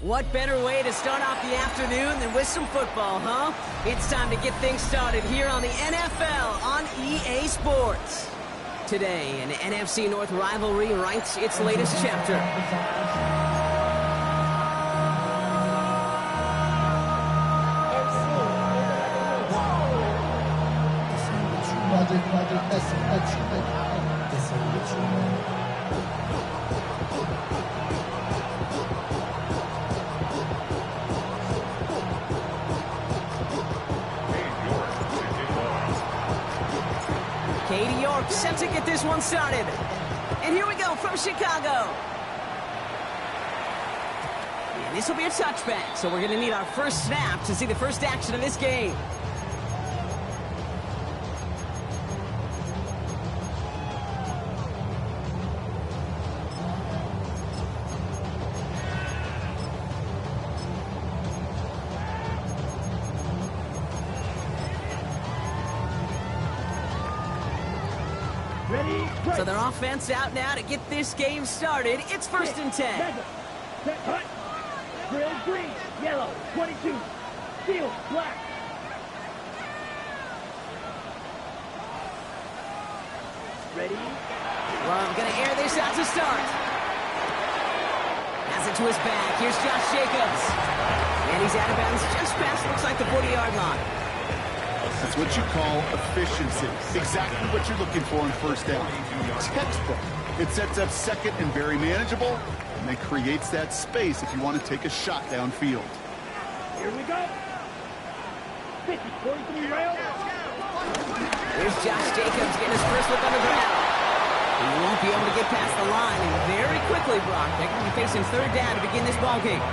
What better way to start off the afternoon than with some football, huh? It's time to get things started here on the NFL on EA Sports. Today, an NFC North rivalry writes its latest chapter. Katie York set to get this one started. And here we go from Chicago. And this will be a touchback, so we're going to need our first snap to see the first action of this game. So their offense out now to get this game started. It's 1st and 10. Cut. Red, green, yellow, 22. Field, black. Ready? Love gonna air this out to start. Has it to his back. Here's Josh Jacobs. And he's out of bounds just past, looks like the 40-yard line. That's what you call efficiency. Exactly what you're looking for in first down. Textbook. It sets up second and very manageable, and then creates that space if you want to take a shot downfield. Here we go. 50, 43 rail. Here's Josh Jacobs getting his first look on the ground. He won't be able to get past the line, and very quickly, Brock, they're going to be facing 3rd down to begin this ballgame.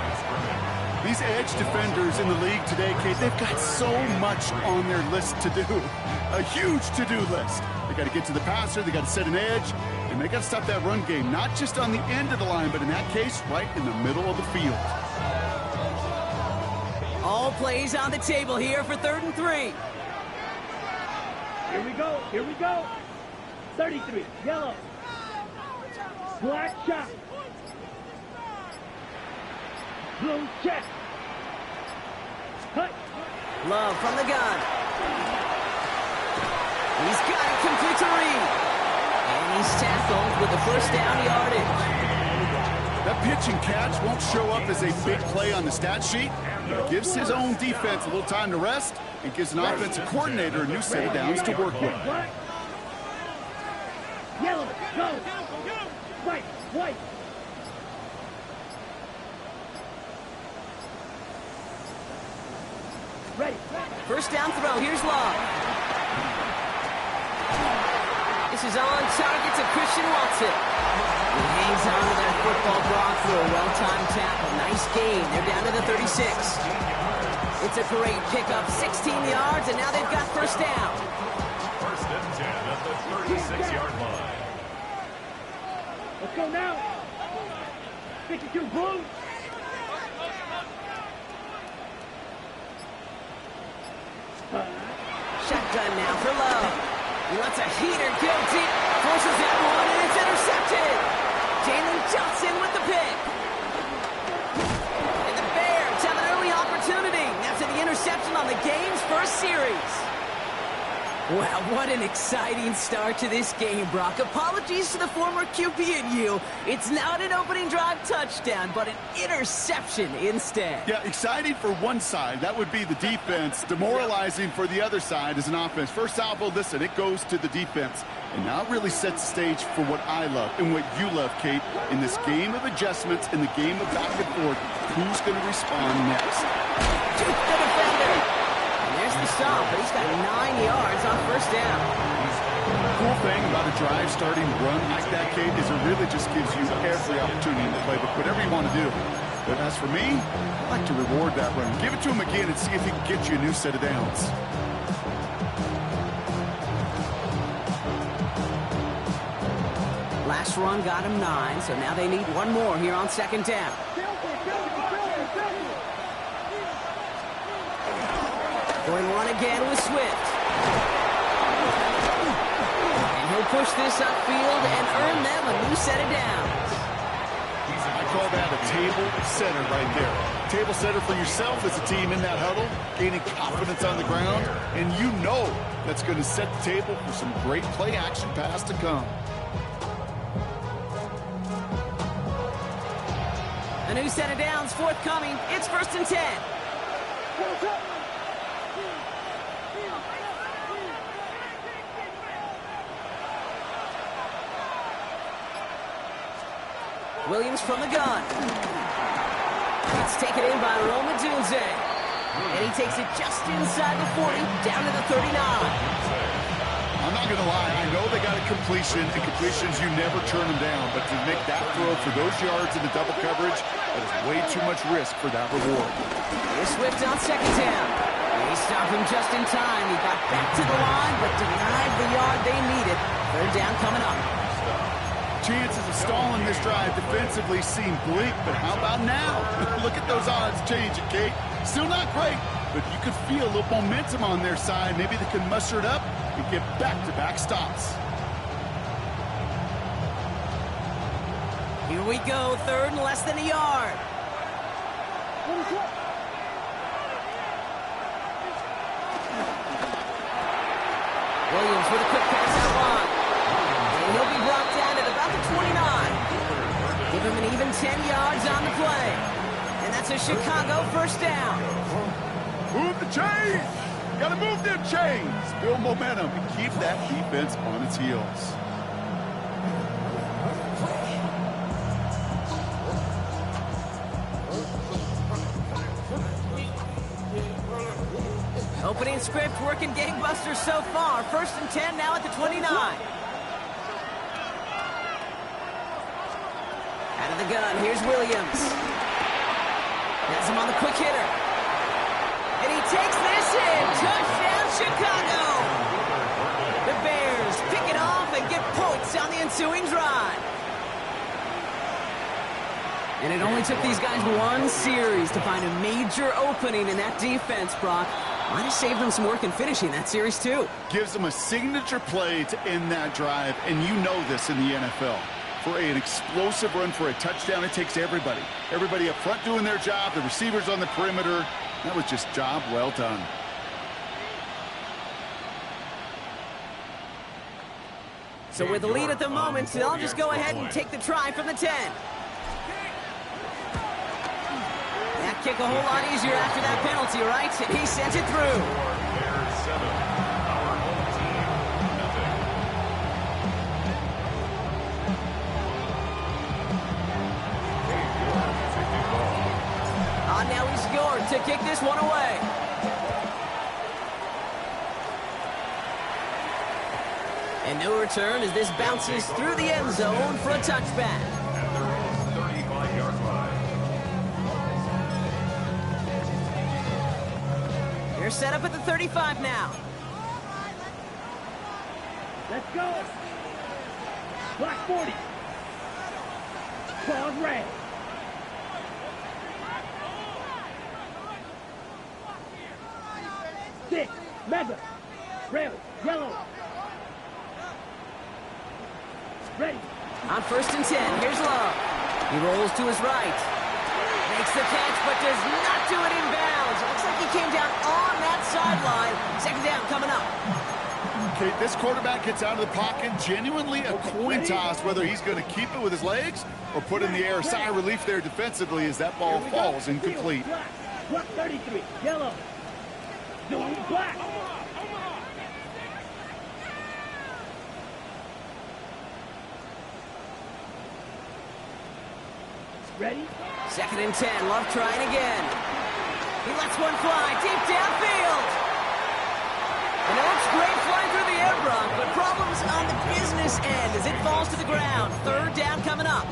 These edge defenders in the league today, Kate, they've got so much on their list to do. A huge to-do list. They got to get to the passer, they got to set an edge, and they got to stop that run game, not just on the end of the line, but in that case, right in the middle of the field. All plays on the table here for 3rd and 3. Here we go. 33, yellow. Black shot. Blue check. Cut. Love from the gun. He's got it complete to Reed. And he's tackled with the first down yardage. That pitch and catch won't show up as a big play on the stat sheet, but it gives his own defense a little time to rest and gives an offensive coordinator a new set of downs to work with. Yellow, go. White. Ready. First down throw. Here's Love. This is on target to Christian Watson. He hangs on to that football block for a well-timed tackle. Nice gain. They're down to the 36. It's a great pickup. 16 yards, and now they've got first down. 1st and 10 at the 36-yard line. Let's go now. 52 blue. Shotgun now for Love. He lets a heater go deep. Forces that one, and it's intercepted. Jalen Johnson with the pick. And the Bears have an early opportunity. That's the interception on the game's first series. Wow, what an exciting start to this game, Brock. Apologies to the former QB and you. It's not an opening drive touchdown, but an interception instead. Yeah, exciting for one side. That would be the defense. Demoralizing for the other side as an offense. First salvo, listen, it goes to the defense. And now it really sets the stage for what I love and what you love, Kate, in this game of adjustments, in the game of back and forth. Who's going to respond next? Juke the defender. There's the stop, but he's got 9 yards on first down. The cool thing about a drive starting run like that, Kate, is it really just gives you every opportunity in the playbook, whatever you want to do. But as for me, I like to reward that run. Give it to him again and see if he can get you a new set of downs. Last run got him 9, so now they need one more here on 2nd down. Going one again with Swift. And he'll push this upfield and earn them a new set of downs. I call that a table setter right there. Table setter for yourself as a team in that huddle, gaining confidence on the ground, and you know that's going to set the table for some great play action pass to come. A new set of downs forthcoming. It's 1st and 10. Williams from the gun. It's taken in by Roma Dunze. And he takes it just inside the 40, down to the 39. I'm not going to lie, I know they got a completion, and completions, you never turn them down. But to make that throw for those yards in the double coverage, that is way too much risk for that reward. Here's Swift on 2nd down. They stopped him just in time. He got back to the line, but denied the yard they needed. 3rd down coming up. Chances of stalling this drive defensively seem bleak, but how about now? Look at those odds changing, Kate. Still not great, but you could feel a little momentum on their side. Maybe they can muster it up and get back-to-back stops. Here we go, 3rd and less than a yard. Williams with a quick pass out wide. And he'll be brought down at about the 29. Give him an even 10 yards on the play. And that's a Chicago 1st down. Move the chains! Gotta move them chains! Build momentum and keep that defense on its heels. Opening script working gangbusters so far. 1st and 10 now at the 29. Out of the gun, here's Williams. Has him on the quick hitter. And he takes this in. Touchdown, Chicago! The Bears pick it off and get points on the ensuing drive. And it only took these guys one series to find a major opening in that defense, Brock. Might have saved them some work in finishing that series, too. Gives them a signature play to end that drive, and you know this in the NFL. For an explosive run for a touchdown, it takes everybody. Everybody up front doing their job, the receivers on the perimeter. That was just job well done. So with the lead at the moment, they'll just go ahead and take the try from the 10. That kick a whole lot easier after that penalty, right? And he sends it through. Bears 7, our home team, nothing. Now he's scored to kick this one away. And no return as this bounces through the end zone for a touchback. At their own 35-yard line. They're set up at the 35 now. Let's go. Black 40. Ball red. Six. Mega. Red. Yellow. Ready. On 1st and 10, here's Love. He rolls to his right. Makes the catch, but does not do it in bounds. It looks like he came down on that sideline. 2nd down coming up. Okay, this quarterback gets out of the pocket. Genuinely a coin toss whether he's going to keep it with his legs or put in the air. Sigh of relief there defensively as that ball falls incomplete. Black 33. Yellow. Zone black. Ready? 2nd and 10. Love trying again. He lets one fly deep downfield. And it looks great flying through the air, Brock, but problems on the business end as it falls to the ground. 3rd down coming up.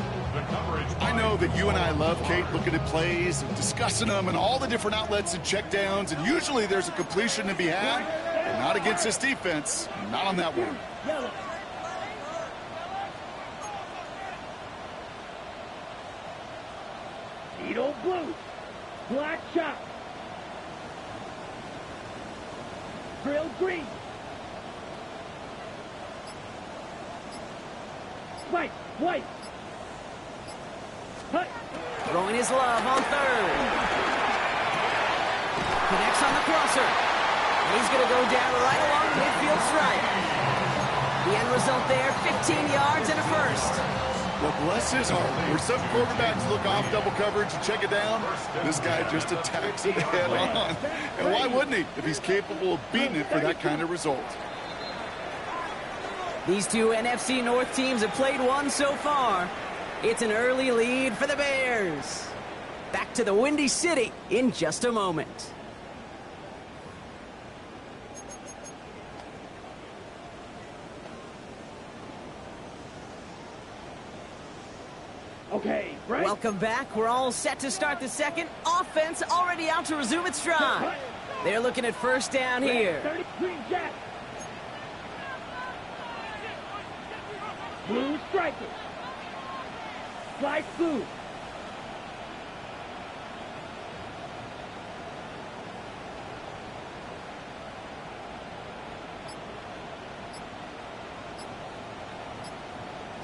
I know that you and I love, Kate, looking at plays and discussing them and all the different outlets and checkdowns, and usually there's a completion to be had, but not against this defense, not on that one. Yellow. Edo blue. Black shot. Grill green. White. White. Hut. Throwing is Love on third. Connects on the crosser. He's going to go down right along the midfield stripe. The end result there, 15 yards and a first. Well, bless his heart. Where some quarterbacks look off double coverage and check it down, this guy just attacks it head on. And why wouldn't he if he's capable of beating it for that kind of result? These two NFC North teams have played one so far. It's an early lead for the Bears. Back to the Windy City in just a moment. Okay, right. Welcome back. We're all set to start the second. Offense already out to resume its stride. They're looking at first down here. 30, green jack. Blue striker. Slice blue.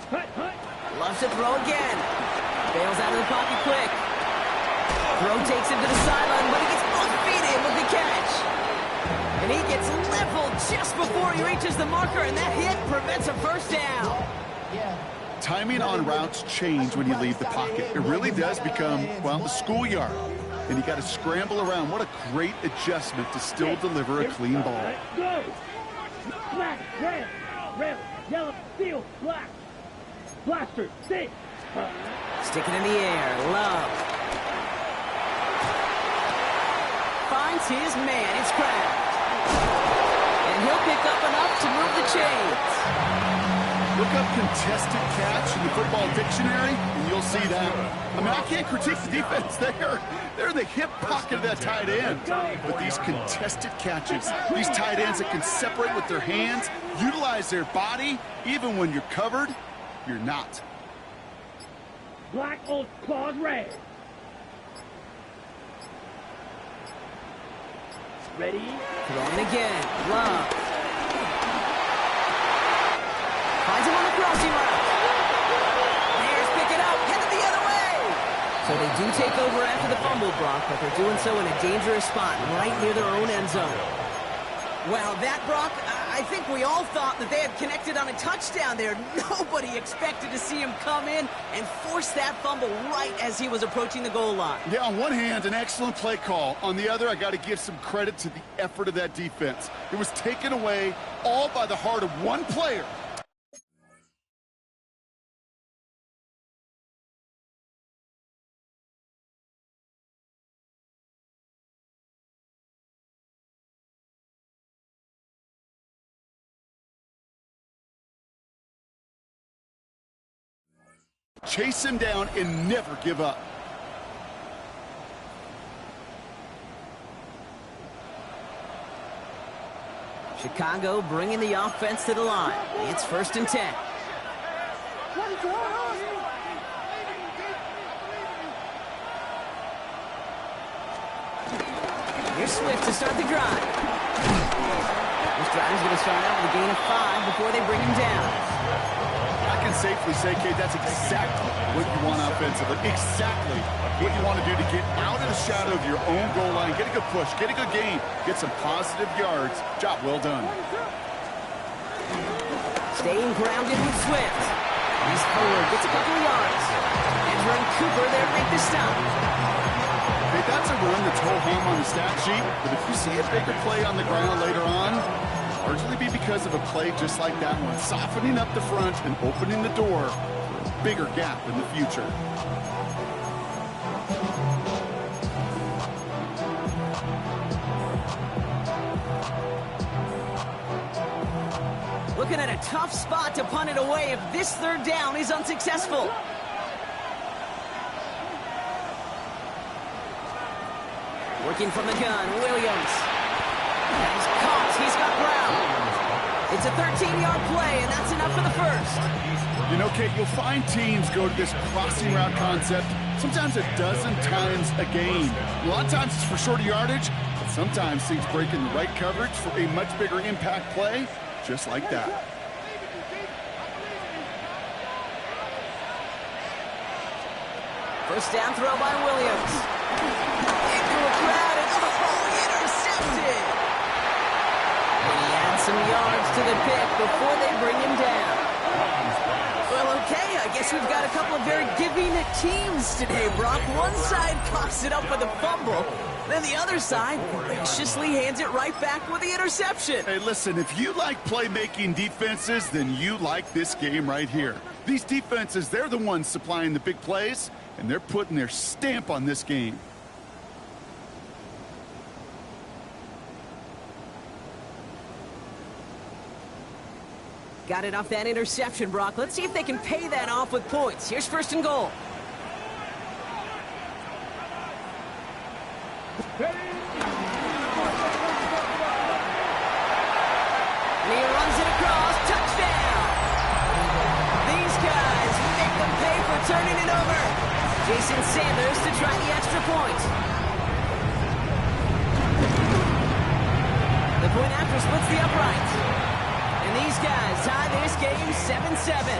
Hut, hut. Loves to throw again. Bails out of the pocket quick. Throw takes him to the sideline, but he gets both feet in with the catch. And he gets leveled just before he reaches the marker, and that hit prevents a first down. Timing on routes change when you leave the pocket. It really does become, well, the schoolyard. And you got to scramble around. What a great adjustment to still deliver a clean ball. Let's go. Black, red, yellow, steel, black. Blaster, six. Stick it in the air. Love. Finds his man. It's Kraft. And he'll pick up enough to move the chains. Look up contested catch in the football dictionary, and you'll see that. I mean, I can't critique the defense there. They're in the hip pocket of that tight end. But these contested catches, these tight ends that can separate with their hands, utilize their body, even when you're covered, you're not. Black old claws red. Ready? Throwing again. Love. Finds him on the crossing route. Bears pick it up, headed the other way. So they do take over after the fumble, Brock, but they're doing so in a dangerous spot right near their own end zone. Well, that, Brock, I think we all thought that they had connected on a touchdown there. Nobody expected to see him come in and force that fumble right as he was approaching the goal line. Yeah, on one hand, an excellent play call. On the other, I got to give some credit to the effort of that defense. It was taken away all by the heart of one player. Chase him down and never give up. Chicago bringing the offense to the line. It's 1st and 10. Here's Swift to start the drive. This drive is going to start out with a gain of 5 before they bring him down. I can safely say, Kate, that's exactly what you want offensively. Exactly what you want to do to get out of the shadow of your own goal line, get a good push, get a good gain, get some positive yards. Job well done. Staying grounded with Swift. He's forward, gets a couple of yards. Ezra and Cooper there make the stop. Hey, that's a run that's ho-hum on the stat sheet, but if you see a bigger play on the ground later on, largely be because of a play just like that one, softening up the front and opening the door for a bigger gap in the future. Looking at a tough spot to punt it away if this 3rd down is unsuccessful. Working from the gun, Williams. He's caught, he's got ground. It's a 13-yard play, and that's enough for the first. You know, Kate, you'll find teams go to this crossing route concept sometimes a dozen times a game. A lot of times it's for shorter yardage, but sometimes things break in the right coverage for a much bigger impact play, just like that. First down throw by Williams. Into a crowd and intercepted. And he adds some yards to the pick before they bring him down. Well, okay, I guess we've got a couple of very giving teams today, Brock. One side coughs it up with a fumble, then the other side graciously hands it right back with the interception. Hey, listen, if you like playmaking defenses, then you like this game right here. These defenses, they're the ones supplying the big plays, and they're putting their stamp on this game. Got it off that interception, Brock. Let's see if they can pay that off with points. Here's first and goal. And he runs it across. Touchdown! These guys make them pay for turning it over. Jason Sanders to try the extra point. The point after splits the upright. And these guys tie this game 7-7.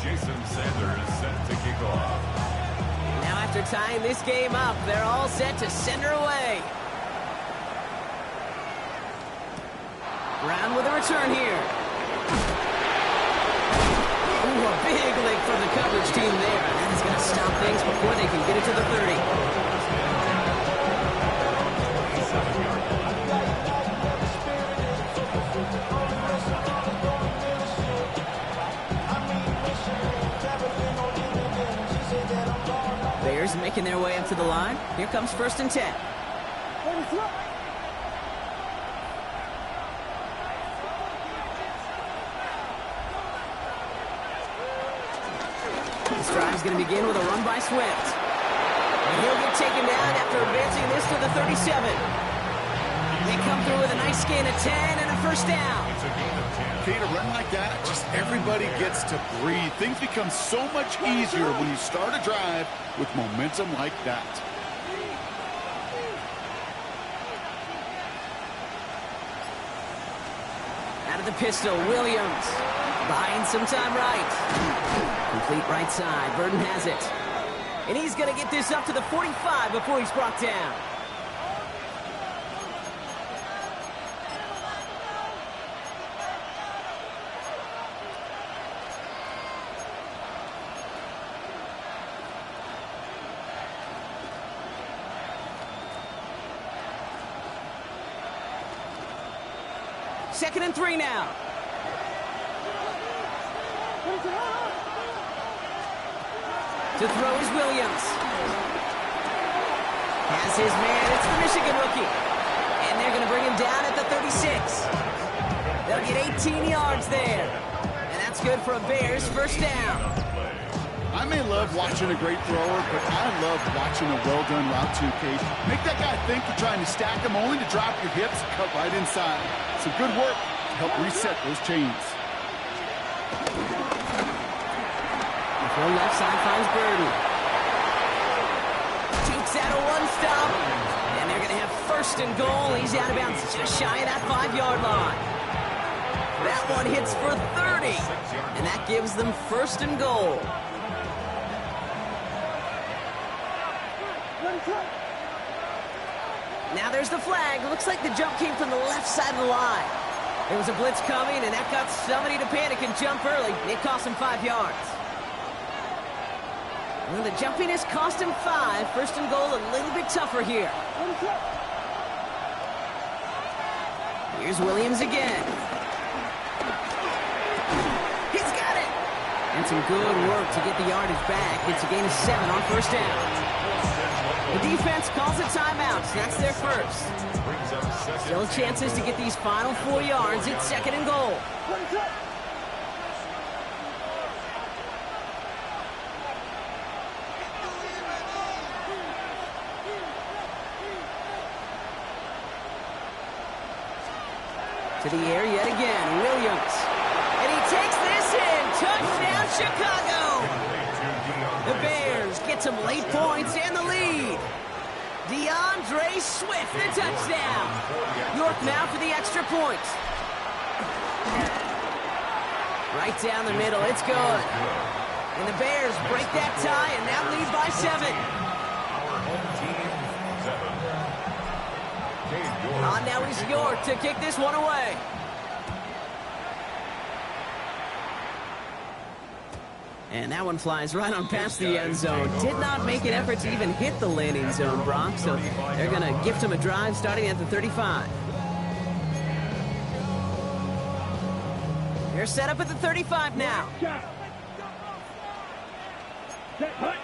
Jason Sanders set to kick off. Now after tying this game up, they're all set to send her away. Brown with a return here. Ooh, a big lick from the coverage team there. That is going to stop things before they can get it to the 30. Bears making their way up to the line. Here comes first and 10. This drive's going to begin with a run by Swift. And he'll get taken down after advancing this to the 37. They come through with a nice gain of 10 and a first down. Kate, a run like that, just everybody gets to breathe. Things become so much easier when you start a drive with momentum like that. Out of the pistol, Williams. Buying some time right. Complete right side. Burton has it. And he's going to get this up to the 45 before he's brought down. Second and 3 now. To throw is Williams. Has his man. It's the Michigan rookie. And they're going to bring him down at the 36. They'll get 18 yards there. And that's good for a Bears first down. I may love watching a great thrower, but I love watching a well-done route too, Kate. Make that guy think you're trying to stack him only to drop your hips and cut right inside. Some good work to help reset those chains. The left side finds Burton. Takes out a one-stop. And they're going to have first and goal. He's out of bounds just shy of that 5-yard line. That one hits for 30. And that gives them first and goal. Now there's the flag. Looks like the jump came from the left side of the line. There was a blitz coming, and that got somebody to panic and jump early. It cost him 5 yards. Well, the jumpiness cost him 5. First and goal a little bit tougher here. Here's Williams again. He's got it. And some good work to get the yardage back. It's a gain of 7 on first down. The defense calls a timeout. That's their first. Still chances to get these final 4 yards. It's second and goal. To the air yet again, Williams. And he takes this in. Touchdown, Chicago. The Bears get some late points and the lead. DeAndre Swift, the touchdown. York now for the extra point. Right down the middle. It's good. And the Bears break that tie and now lead by 7. Our home team, 7. Cade York. On now is York to kick this one away. And that one flies right on past the end zone. Did not make an effort to even hit the landing zone, Brock. So they're going to gift him a drive starting at the 35. They're set up at the 35 now. Set, hut.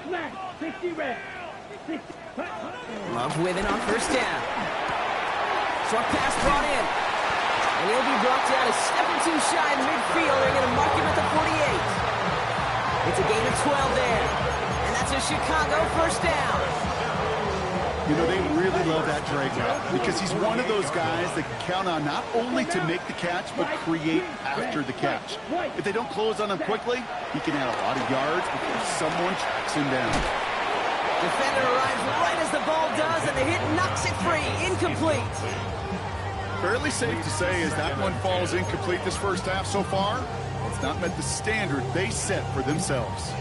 Smash. 60 red. 60, hut. Love with it on first down. Short pass brought in. And he'll be brought down a step or two shy in midfield. They're going to mark him at the 48. It's a gain of 12 there. And that's a Chicago first down. You know, they really love that drag route because he's one of those guys that can count on not only to make the catch, but create after the catch. If they don't close on him quickly, he can add a lot of yards before someone tracks him down. Defender arrives right as the ball does, and the hit knocks it free. Incomplete. Fairly safe to say as that one falls incomplete this first half so far, it's not met the standard they set for themselves.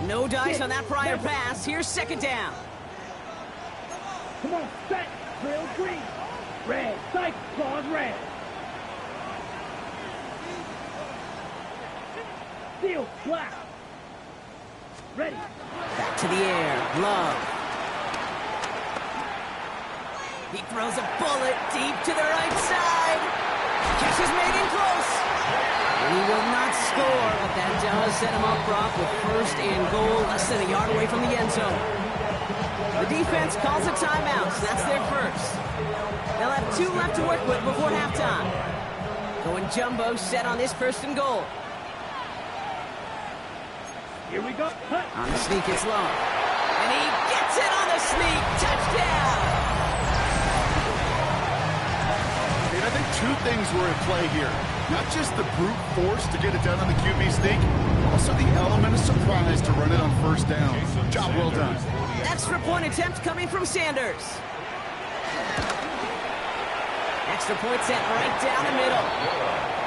No dice on that prior pass. Here's second down. Come on, set. Drill green. Red. Sight. Claws red. Steel. Black. Ready. Back to the air. Love. He throws a bullet deep to the right side. Catch is made in close. And he will not score, but that does set him up, Brock, with first and goal, less than a yard away from the end zone. The defense calls a timeout, so that's their first. They'll have 2 left to work with before halftime. Going jumbo set on this first and goal. Here we go. Hut. On the sneak, it's Love. And he gets it on the sneak. Touchdown! And I think 2 things were at play here. Not just the brute force to get it done on the QB sneak, also the element of surprise to run it on first down. Job well done. Extra point attempt coming from Sanders. Extra point set right down the middle.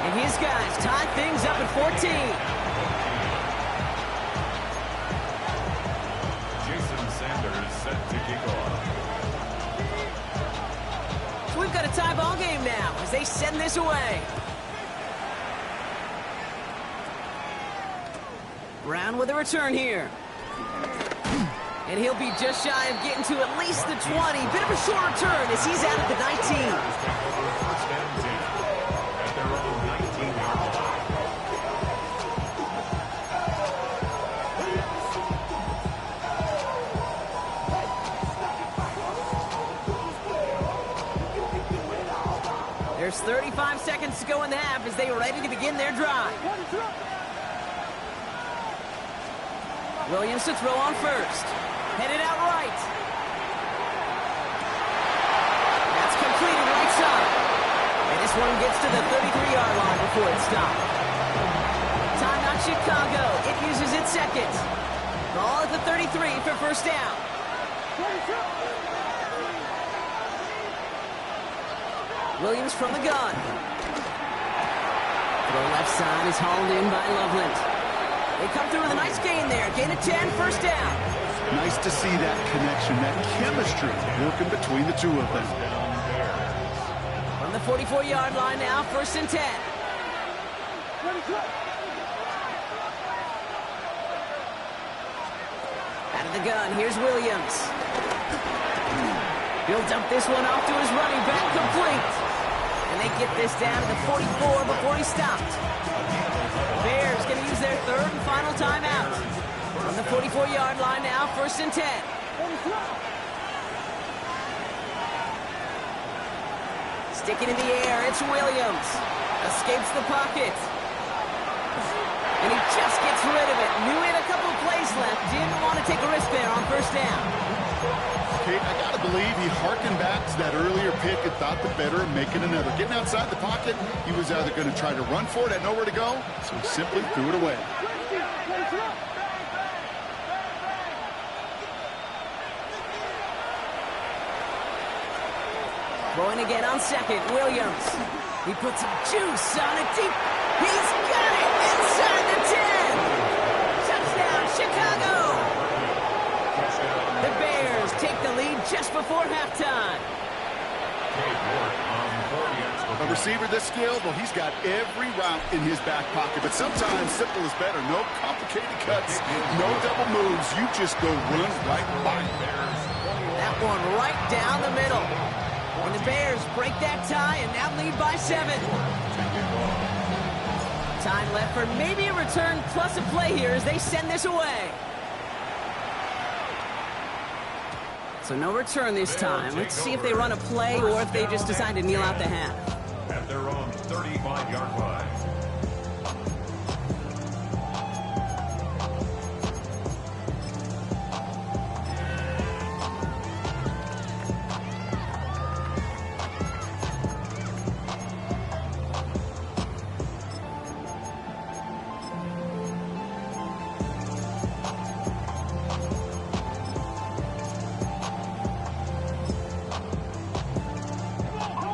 And his guys tie things up at 14. Jason Sanders set to kick off. So we've got a tie ball game now as they send this away. Brown with a return here. And he'll be just shy of getting to at least the 20. Bit of a short return as he's out at the 19. First and 10 at their own 19-yard line. There's 35 seconds to go in the half as they are ready to begin their drive. Williams to throw on first. Headed out right. That's completed right side. And this one gets to the 33-yard line before it's stopped. Timeout Chicago. It uses its second. Ball at the 33 for first down. Williams from the gun. Throw left side is hauled in by Loveland. They come through with a nice gain there. Gain of 10, first down. Nice to see that connection, that chemistry working between the 2 of them. From the 44-yard line now, first and 10. Out of the gun, here's Williams. He'll dump this one off to his running back, complete. And they get this down to the 44 before he stopped. Bears going to use their third and final timeout. On the 44-yard line now, first and 10. Sticking in the air, it's Williams. Escapes the pocket. And he just gets rid of it. Knew he had a couple of plays left. Didn't want to take a risk there on first down. Kate, I got to believe he harkened back to that earlier pick and thought the better of making another. Getting outside the pocket, he was either going to try to run for it, had nowhere to go, so he simply threw it away. Throwing again on second, Williams. He puts some juice on it deep. He's got it inside the 10. Touchdown, Chicago. The Bears take the lead just before halftime. A receiver this skilled, well, he's got every route in his back pocket. But sometimes simple is better. No complicated cuts, no double moves. You just go run right by. That one right down the middle. And the Bears break that tie and now lead by 7. Time left for maybe a return plus a play here as they send this away. So no return this time. Let's see if they run a play or if they just decide to kneel out the half. At their own 35-yard line.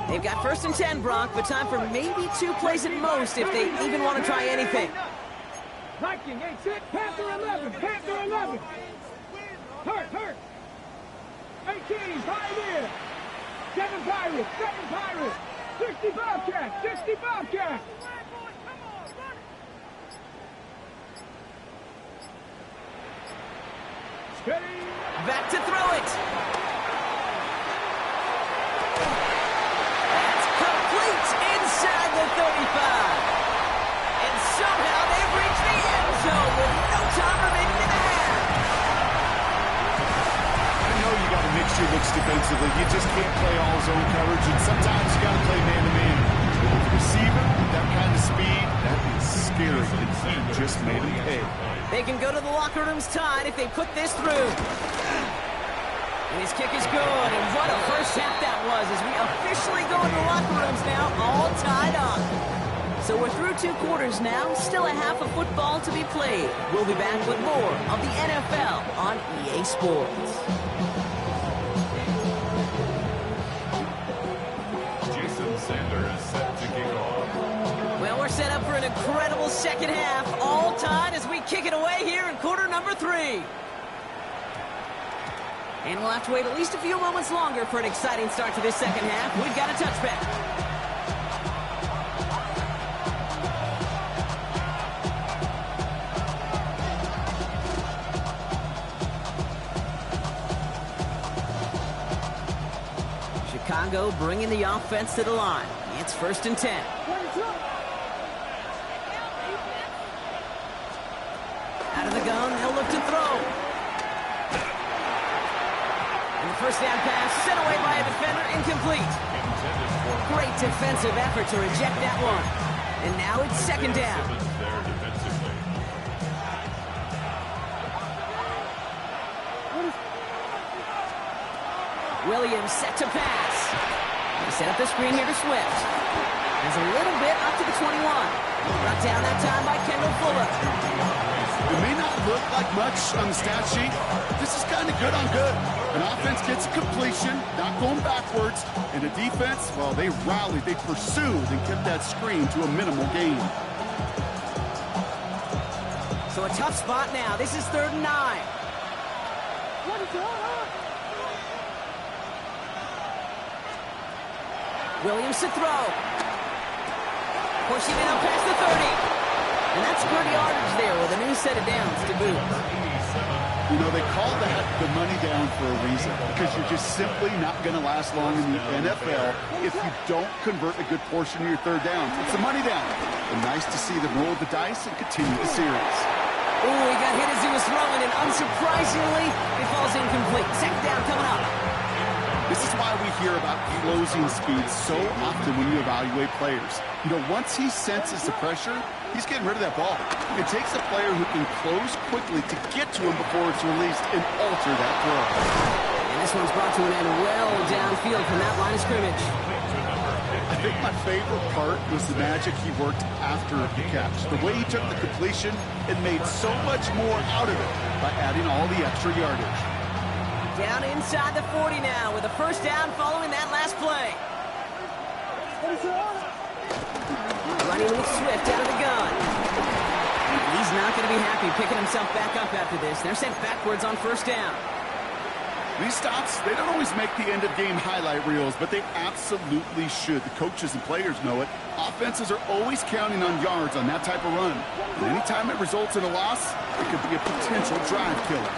They've got 1st and 10, Brock, but time for maybe 2 plays at most if they even want to try anything. Viking, 8-6, Panther 11, Panther 11. Hurt. 18, Pioneer. 7 Pirates, 60 Bobcats. Steady. Back to throw it. Inside the 35. And somehow they've reached the end zone with no time remaining in the half. I know you got to mix your looks defensively. You just can't play all zone coverage, and sometimes you got to play man-to-man. But with the receiver, with that kind of speed, that is scary, and he just made him pay. They can go to the locker rooms tied if they put this through. And his kick is good, and what a first half that was as we officially go into the locker rooms now, all tied up. So we're through 2 quarters now, still a half of football to be played. We'll be back with more of the NFL on EA Sports. Jason Sanders set to kick off. Well, we're set up for an incredible second half, all tied as we kick it away here in quarter number 3. And we'll have to wait at least a few moments longer for an exciting start to this second half. We've got a touchback. Chicago bringing the offense to the line. It's 1st and 10. Out of the gun, they'll look to throw. First down pass sent away by a defender, incomplete. Great defensive effort to reject that one. And now it's 2nd down. Williams set to pass. They set up the screen here to Swift. There's a little bit up to the 21. Brought down that time by Kendall Fuller. It may not look like much on the stat sheet. This is kind of good on good. An offense gets a completion, not going backwards. And a defense, well, they rallied, they pursued, and kept that screen to a minimal gain. So a tough spot now. This is 3rd and 9. Williams to throw. Pushing it up past the 30. And that's good yardage there with a new set of downs to boot. You know, they call that the money down for a reason, because you're just simply not going to last long in the NFL if you don't convert a good portion of your 3rd downs. It's the money down. And nice to see them roll the dice and continue the series. Ooh, he got hit as he was throwing, and unsurprisingly, it falls incomplete. 2nd down coming up. This is why we hear about closing speed so often when you evaluate players. You know, once he senses the pressure, he's getting rid of that ball. It takes a player who can close quickly to get to him before it's released and alter that throw. And this one's brought to an end well downfield from that line of scrimmage. I think my favorite part was the magic he worked after the catch. The way he took the completion and made so much more out of it by adding all the extra yardage. Down inside the 40 now with a 1st down following that last play. Running with Swift out of the gun. He's not going to be happy picking himself back up after this. They're sent backwards on first down. These stops, they don't always make the end-of-game highlight reels, but they absolutely should. The coaches and players know it. Offenses are always counting on yards on that type of run. And anytime it results in a loss, it could be a potential drive killer.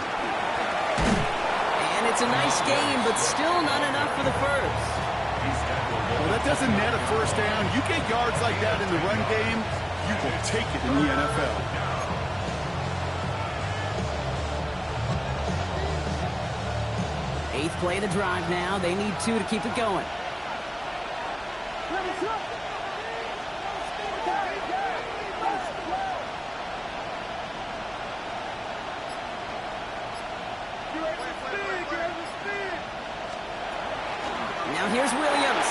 And it's a nice game, but still not enough for the first. Well, that doesn't net a first down. You get yards like that in the run game, you will take it in the NFL. Eighth play of the drive now. They need 2 to keep it going. Now here's Williams.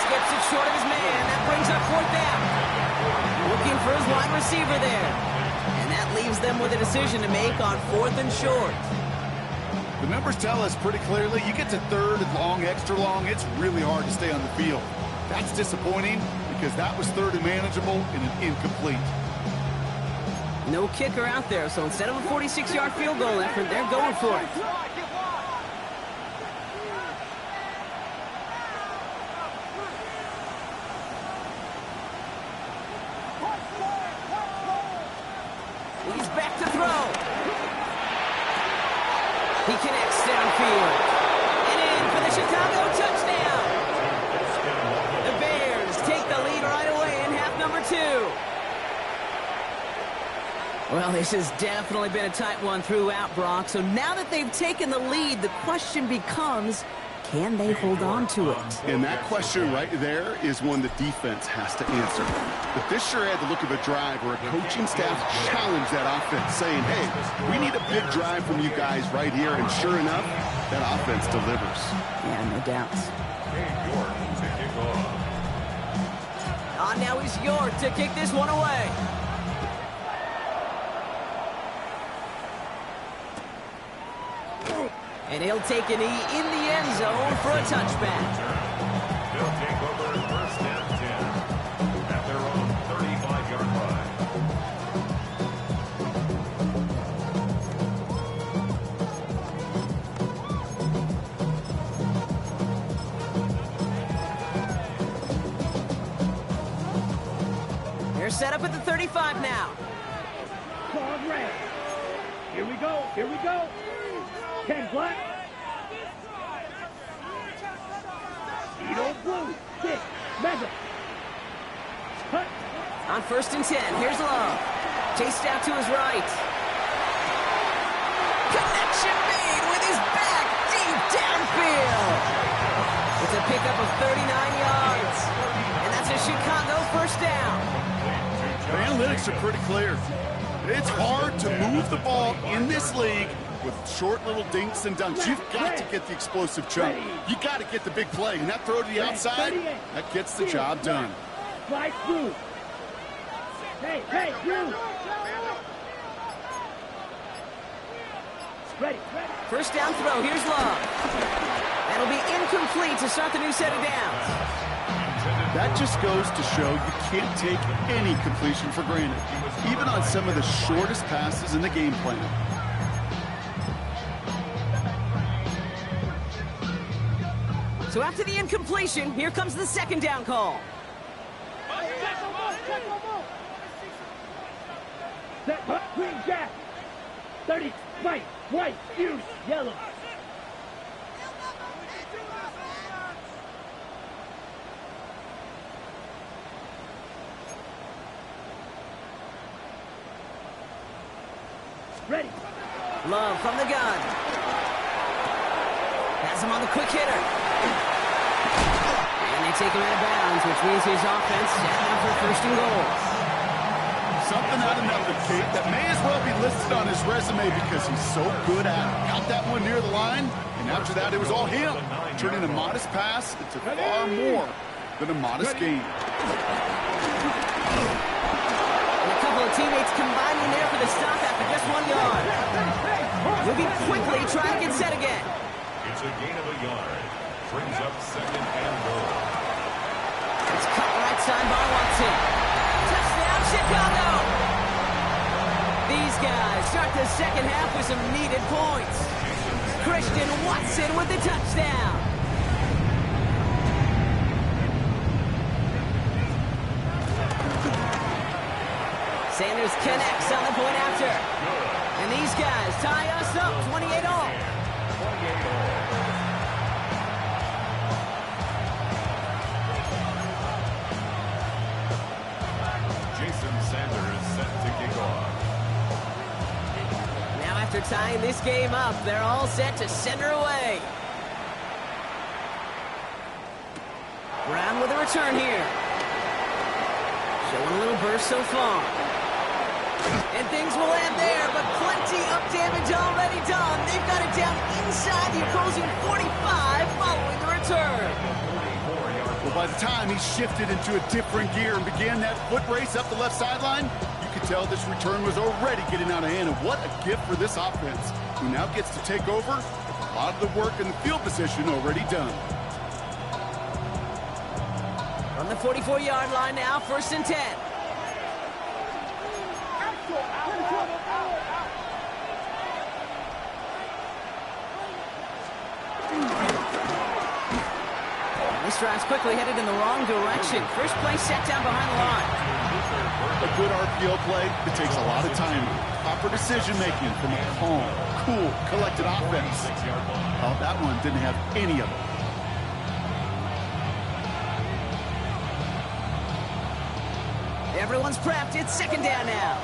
Skips it short of his man. That brings up 4th down. Looking for his wide receiver there. And that leaves them with a decision to make on 4th and short. The numbers tell us pretty clearly, you get to 3rd and long, extra long, it's really hard to stay on the field. That's disappointing because that was 3rd and manageable and an incomplete. No kicker out there, so instead of a 46-yard field goal effort, they're going for it. He's back to throw. He connects downfield. And in for the Chicago touchdown. The Bears take the lead right away in half number 2. Well, this has definitely been a tight one throughout, Brock. So now that they've taken the lead, the question becomes, can they hold on to it? And that question right there is one the defense has to answer. But this sure had the look of a drive where a coaching staff challenged that offense, saying, hey, we need a big drive from you guys right here. And sure enough, that offense delivers. Yeah, no doubts. York to kick off. Now he's York to kick this one away. And he'll take a knee in the end zone for a touchback. They'll take over 1st and 10 at their own 35-yard line. They're set up at the 35 now. Claude red. Here we go. Here we go. 10 black. Edo blue. 6. Mega. Cut. On 1st and 10, here's Love. Chased out to his right. Connection made with his back deep downfield. It's a pickup of 39 yards. And that's a Chicago 1st down. The analytics are pretty clear. It's hard to move the ball in this league with short little dinks and dunks. You've got to get the explosive chunk. You got to get the big play. And that throw to the outside, that gets the job done. Fly through. Hey, you. Ready. 1st down throw, here's Love. That'll be incomplete to start the new set of downs. That just goes to show you can't take any completion for granted, even on some of the shortest passes in the game plan. So after the incompletion, here comes the 2nd down call. Set up, green jack. 30, white, use, yellow. Ready. Love from the gun. Has him on the quick hitter. And they take him out of bounds, which means his offense set up for 1st and goal. Something out of nothing, Kate, that may as well be listed on his resume because he's so good at it. Got that one near the line, and after that, it was all him. Turning a modest pass into far more than a modest gain. And a couple of teammates combining there for the stop after just 1 yard. Moving quickly, trying to get set again. It's a gain of a yard. Brings up 2nd and goal. It's signed by Watson. Touchdown, Chicago! These guys start the second half with some needed points. Christian Watson with the touchdown. Sanders connects on the point after. And these guys tie us up 28-all. Jason Sanders set to kick off. Now after tying this game up, they're all set to center away. Brown with a return here. Showing a little burst so far. And things will end there, but plenty of damage already done. They've got it down inside the opposing 45 following the return. Well, by the time he shifted into a different gear and began that foot race up the left sideline, you could tell this return was already getting out of hand. And what a gift for this offense, who now gets to take over with a lot of the work in the field position already done. From the 44-yard line now, 1st and 10. This drive's quickly headed in the wrong direction. First play set down behind the line. A good RPO play that takes a lot of time. Proper decision-making from a calm, cool, collected offense. Oh, that one didn't have any of it. Everyone's prepped. It's 2nd down now.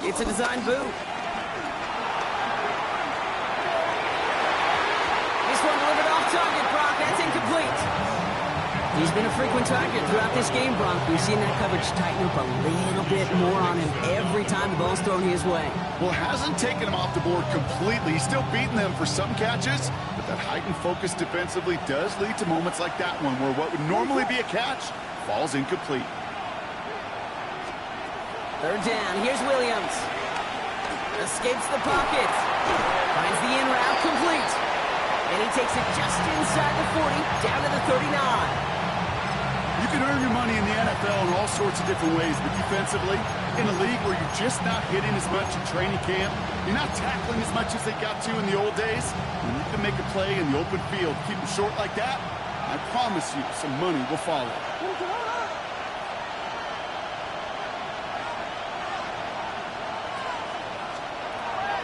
It's a design boot. This one delivered off target, Brock. That's incomplete. He's been a frequent target throughout this game, Brock. We've seen that coverage tighten up a little bit more on him every time the ball's thrown his way. Well, hasn't taken him off the board completely. He's still beating them for some catches, but that heightened focus defensively does lead to moments like that one where what would normally be a catch falls incomplete. 3rd down. Here's Williams. Escapes the pocket. Finds the in route complete. And he takes it just inside the 40, down to the 39. You can earn your money in the NFL in all sorts of different ways, but defensively, in a league where you're just not hitting as much in training camp, you're not tackling as much as they got to in the old days, when you can make a play in the open field, keep them short like that, I promise you some money will follow.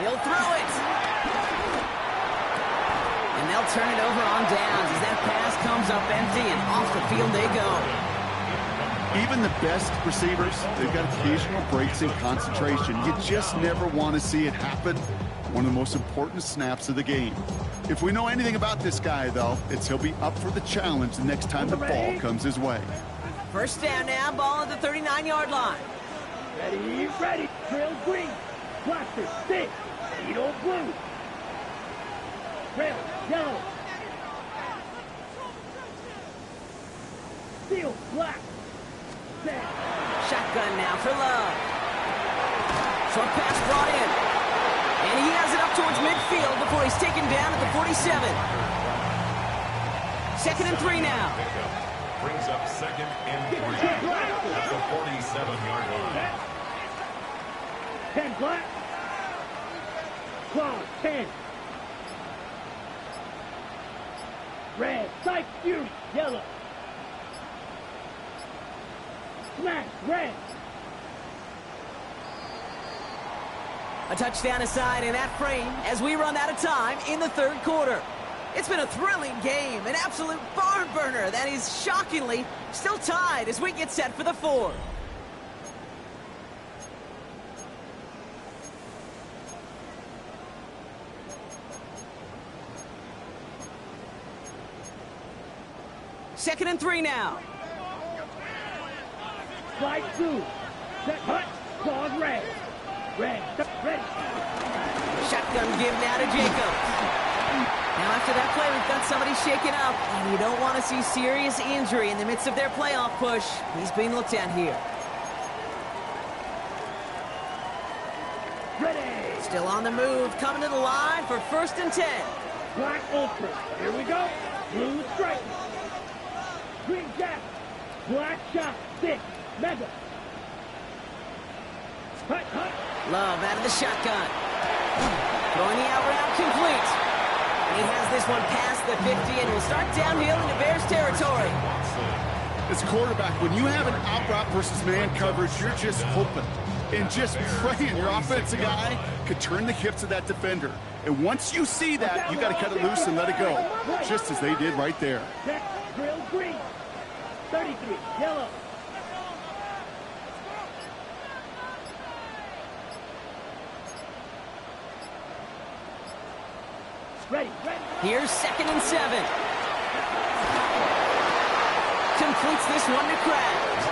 He'll throw it. And they'll turn it over on downs as that pass comes up empty and off the field they go. Even the best receivers, they've got occasional breaks in concentration. You just never want to see it happen. One of the most important snaps of the game. If we know anything about this guy, though, it's he'll be up for the challenge the next time the ball comes his way. 1st down now, ball at the 39-yard line. Ready, ready. Trail green. Blaster, stick. Needle blue. Trail yellow. Steel black. Set. Shotgun now for Love. Short pass brought in. And he has it up towards midfield before he's taken down at the 47. 2nd and 3 now. Brings up 2nd and 3 at the 47-yard line. 10 black. Claw 10. Red, sight, fury, yellow. Smash, red. A touchdown aside in that frame as we run out of time in the 3rd quarter. It's been a thrilling game, an absolute barn burner that is shockingly still tied as we get set for the 4th. Second and 3 now. Slide 2. Set, hut, claws red. Red, ready. Shotgun give now to Jacobs. Now after that play, we've got somebody shaken up, and you don't want to see serious injury in the midst of their playoff push. He's being looked at here. Ready. Still on the move, coming to the line for 1st and 10. Black Ultra. Here we go. Blue strike. Green jack. Black shot. 6. Mega. Hut, hut. Love out of the shotgun. Throwing the out route complete. And he has this one past the 50 and will start downhill into Bears territory. As a quarterback, when you have an out route versus man coverage, you're just hoping and just praying your offensive guy could turn the hips of that defender. And once you see that, you got to cut it loose and let it go, just as they did right there. Check, drill, green. 33, yellow. Ready, ready. Here's 2nd and 7. Completes this one to Kraft.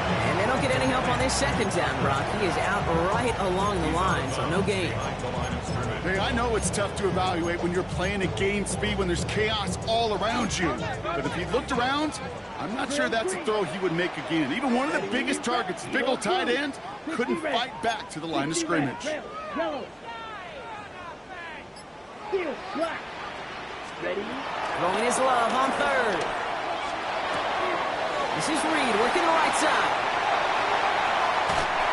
And they don't get any help on this 2nd down, Brock. He is out right along the line, so no gain. Hey, I know it's tough to evaluate when you're playing at game speed, when there's chaos all around you. But if he looked around, I'm not sure that's a throw he would make again. Even one of the biggest targets, big old tight end, couldn't fight back to the line of scrimmage. Yellow. Steel, black. Ready. Throwing his Love on 3rd. This is Reed working the right side.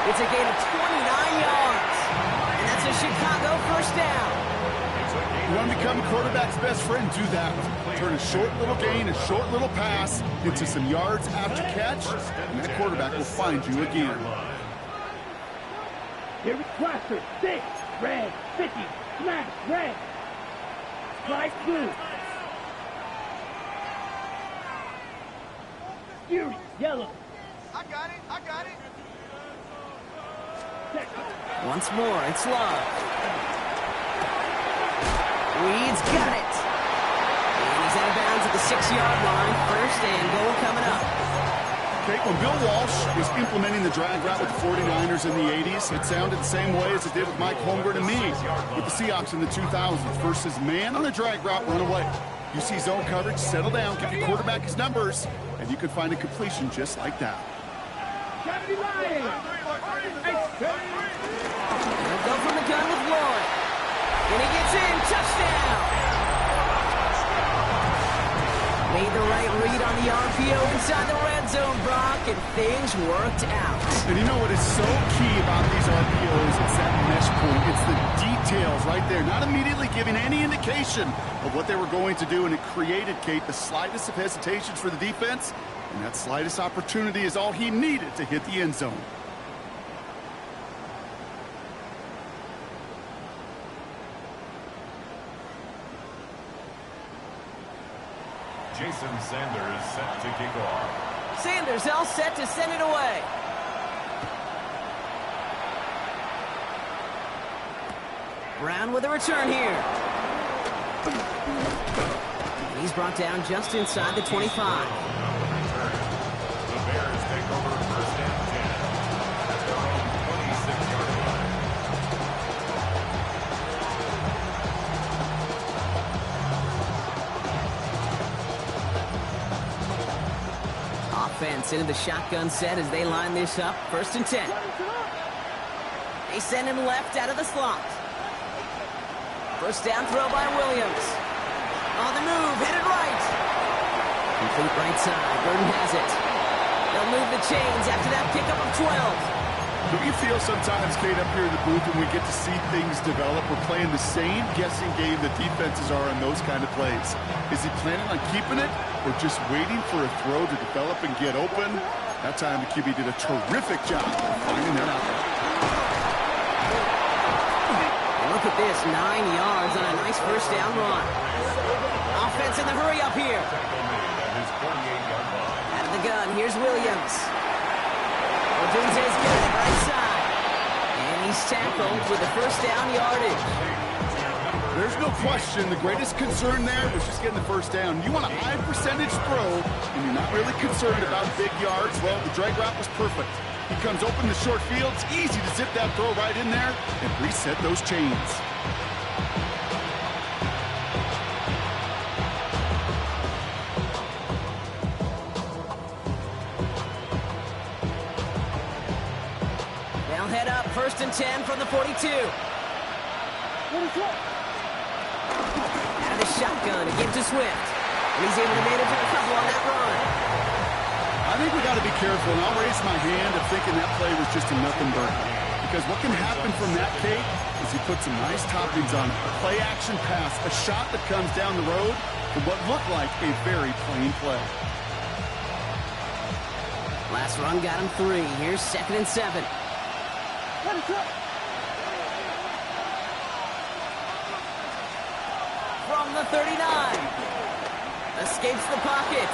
It's a gain of 29 yards. And that's a Chicago 1st down. You want to become a quarterback's best friend, do that. Turn a short little gain, a short little pass into some yards after catch, and that quarterback will find you again. Here we cluster. 6. Red. 50. Smash. Red. Strike blue. Fury. Yellow. I got it. I got it. Once more, it's Love. Reed's got it. And he's out of bounds at the 6-yard line. 1st and goal coming up. Okay, when Bill Walsh was implementing the drag route with the 49ers in the 80s, it sounded the same way as it did with Mike Holmgren and me with the Seahawks in the 2000s versus man on a drag route, run away. You see zone coverage, settle down, give your quarterback his numbers, and you could find a completion just like that. He'll go from the gun with Lloyd. And he gets in. Touchdown. Made the right read on the RPO inside the red zone, Brock, and things worked out. And you know what is so key about these RPOs? It's that mesh point. It's the details right there. Not immediately giving any indication of what they were going to do, and it created, Kate, the slightest of hesitations for the defense, and that slightest opportunity is all he needed to hit the end zone. Jason Sanders set to kick off. Sanders all set to send it away. Brown with a return here. He's brought down just inside the 25. The Bears take over 1st and 10 at their own 26-yard line. Offense into the shotgun set as they line this up. 1st and 10. They send him left out of the slot. 1st down throw by Williams. On the move, headed right. Complete right side. Burton has it. They'll move the chains after that pickup of 12. Don't you feel sometimes, Kate, up here in the booth when we get to see things develop, we're playing the same guessing game that defenses are on those kind of plays? Is he planning on keeping it or just waiting for a throw to develop and get open? That time the QB did a terrific job of finding that out. Look at this, 9 yards on a nice 1st down run. Offense in the hurry up here. At his 48-yard line. Out of the gun, here's Williams. Odunze's got it right side. And he's tackled with the 1st down yardage. There's no question the greatest concern there was just getting the 1st down. You want a high percentage throw, and you're not really concerned about big yards. Well, the drag route was perfect. He comes open the short field. It's easy to zip that throw right in there and reset those chains. They'll head up 1st and 10 from the 42. Out of the shotgun, again to Swift. And he's able to manage a couple on that run. I think we got to be careful, and I'll raise my hand of thinking that play was just a nothing burger. Because what can happen from that, Kate, is he puts some nice toppings on it. A play-action pass, a shot that comes down the road from what looked like a very plain play. Last run got him 3. Here's 2nd and 7. From the 39. Escapes the pocket.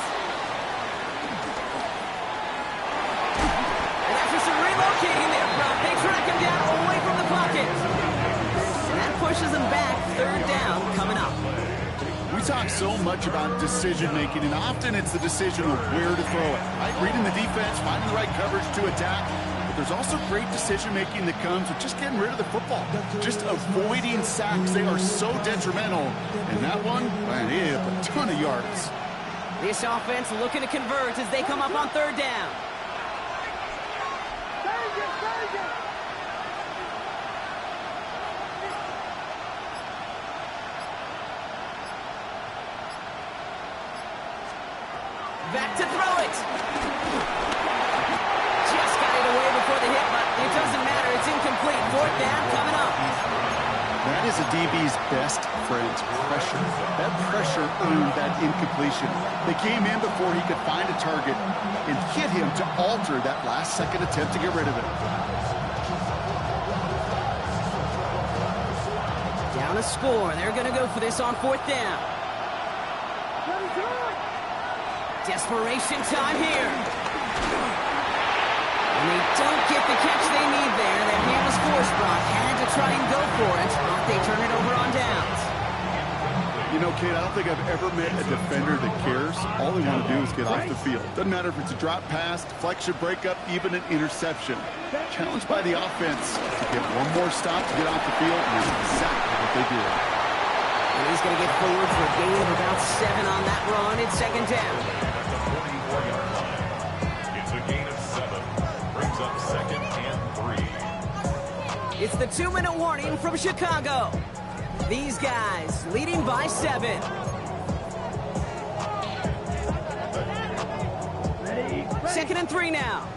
And after some relocating there, Brock, they track him down away from the pocket. And that pushes him back. 3rd down coming up. We talk so much about decision-making, and often it's the decision of where to throw it. Right? Reading the defense, finding the right coverage to attack. But there's also great decision-making that comes with just getting rid of the football. Just avoiding sacks. They are so detrimental. And that one, man, he hit a ton of yards. This offense looking to convert as they come up on 3rd down. Back to throw it. Just got it away before the hit, but it doesn't matter. It's incomplete. 4th down coming up. That is a DB's best friend, pressure. That pressure earned that incompletion. They came in before he could find a target and hit him to alter that last-second attempt to get rid of it. Down a score. They're going to go for this on 4th down. Desperation time here. And they don't get the catch they need there. That hand was forced. Brock had to try and go for it, but they turn it over on downs. You know, Kate, I don't think I've ever met a defender that cares. All they want to do is get off the field. Doesn't matter if it's a drop pass, deflection, breakup, even an interception. Challenged by the offense to get one more stop to get off the field, and that's exactly what they do. And he's going to get forward for a gain of about 7 on that run. It's 2nd down. At the 44-yard line. It's a gain of 7. Brings up 2nd and 3. It's the 2-minute warning from Chicago. These guys leading by 7. Ready? 2nd and 3 now.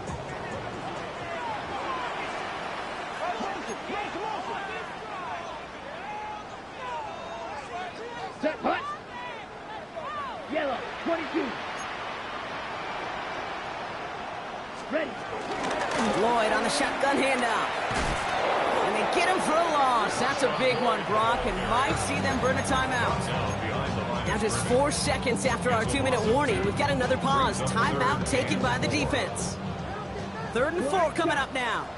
Set, punt. Yellow, 22. Ready. Lloyd on the shotgun handoff. And they get him for a loss. That's a big one, Brock, and might see them burn a timeout. Now just 4 seconds after our 2-minute warning, we've got another pause. Timeout taken by the defense. 3rd and 4 coming up now.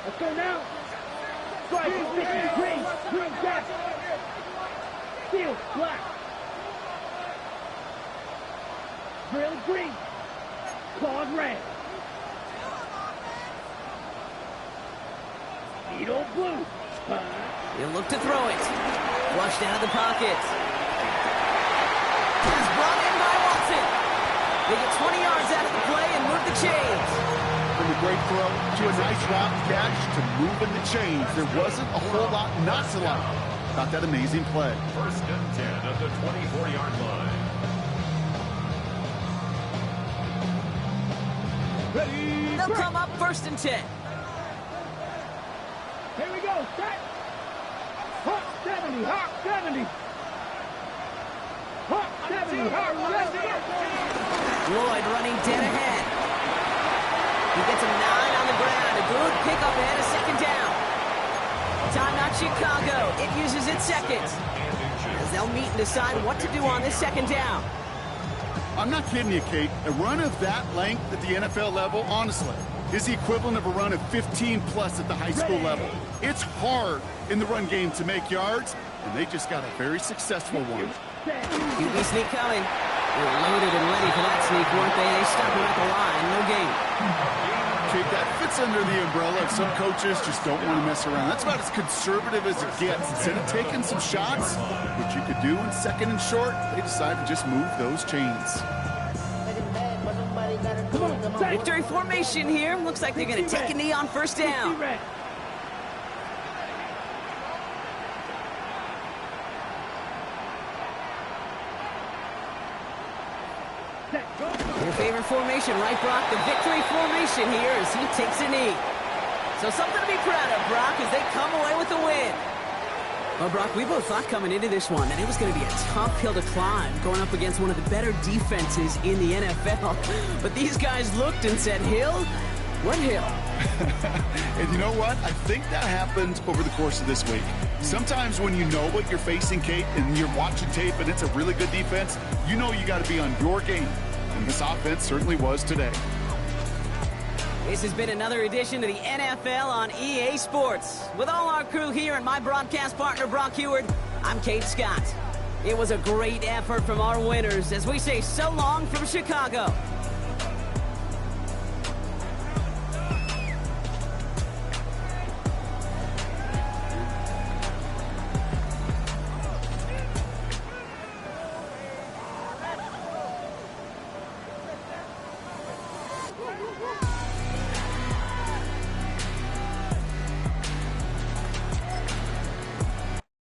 Let's go now. Strike, green, green, gas. Steel, black. Drill, green. Clawed, red. Needle, blue. He'll look to throw it. Flushed out of the pocket. Is brought in by Watson. They get 20 yards out of the play and move the chains. From a great throw to a nice route catch to moving the chains. There wasn't a whole lot not to like about that amazing play. 1st and 10 at the 24-yard line. Ready, They'll break. come up 1st and 10. Here we go, set. Hawk 70, Hawk 70. Hawk 70, Hawk 70. Lloyd running dead ahead. He gets a 9 on the ground. A good pickup ahead of 2nd down. Timeout Chicago. It uses its 2nd. As they'll meet and decide what to do on this 2nd down. I'm not kidding you, Kate. A run of that length at the NFL level, honestly, is the equivalent of a run of 15-plus at the high school level. It's hard in the run game to make yards, and they just got a very successful one. QB sneak coming. They're loaded and ready for that sneak, weren't they? They stop him at the line. No gain. Kate, that fits under the umbrella of some coaches just don't want to mess around. That's about as conservative as it gets. Instead of taking some shots, which you could do in 2nd and short, they decide to just move those chains. Victory formation here. Looks like they're going to take a knee on 1st down. set, go. Your favorite formation, right, Brock? The victory formation here as he takes a knee. So something to be proud of, Brock, as they come away with the win. Well, Brock, we both thought coming into this one that it was going to be a tough hill to climb, going up against one of the better defenses in the NFL. But these guys looked and said, hill? What hill? And you know what? I think that happened over the course of this week. Sometimes when you know what you're facing, Kate, and you're watching tape and it's a really good defense, you know you got to be on your game. And this offense certainly was today. This has been another edition of the NFL on EA Sports. With all our crew here and my broadcast partner, Brock Heward, I'm Kate Scott. It was a great effort from our winners as we say so long from Chicago.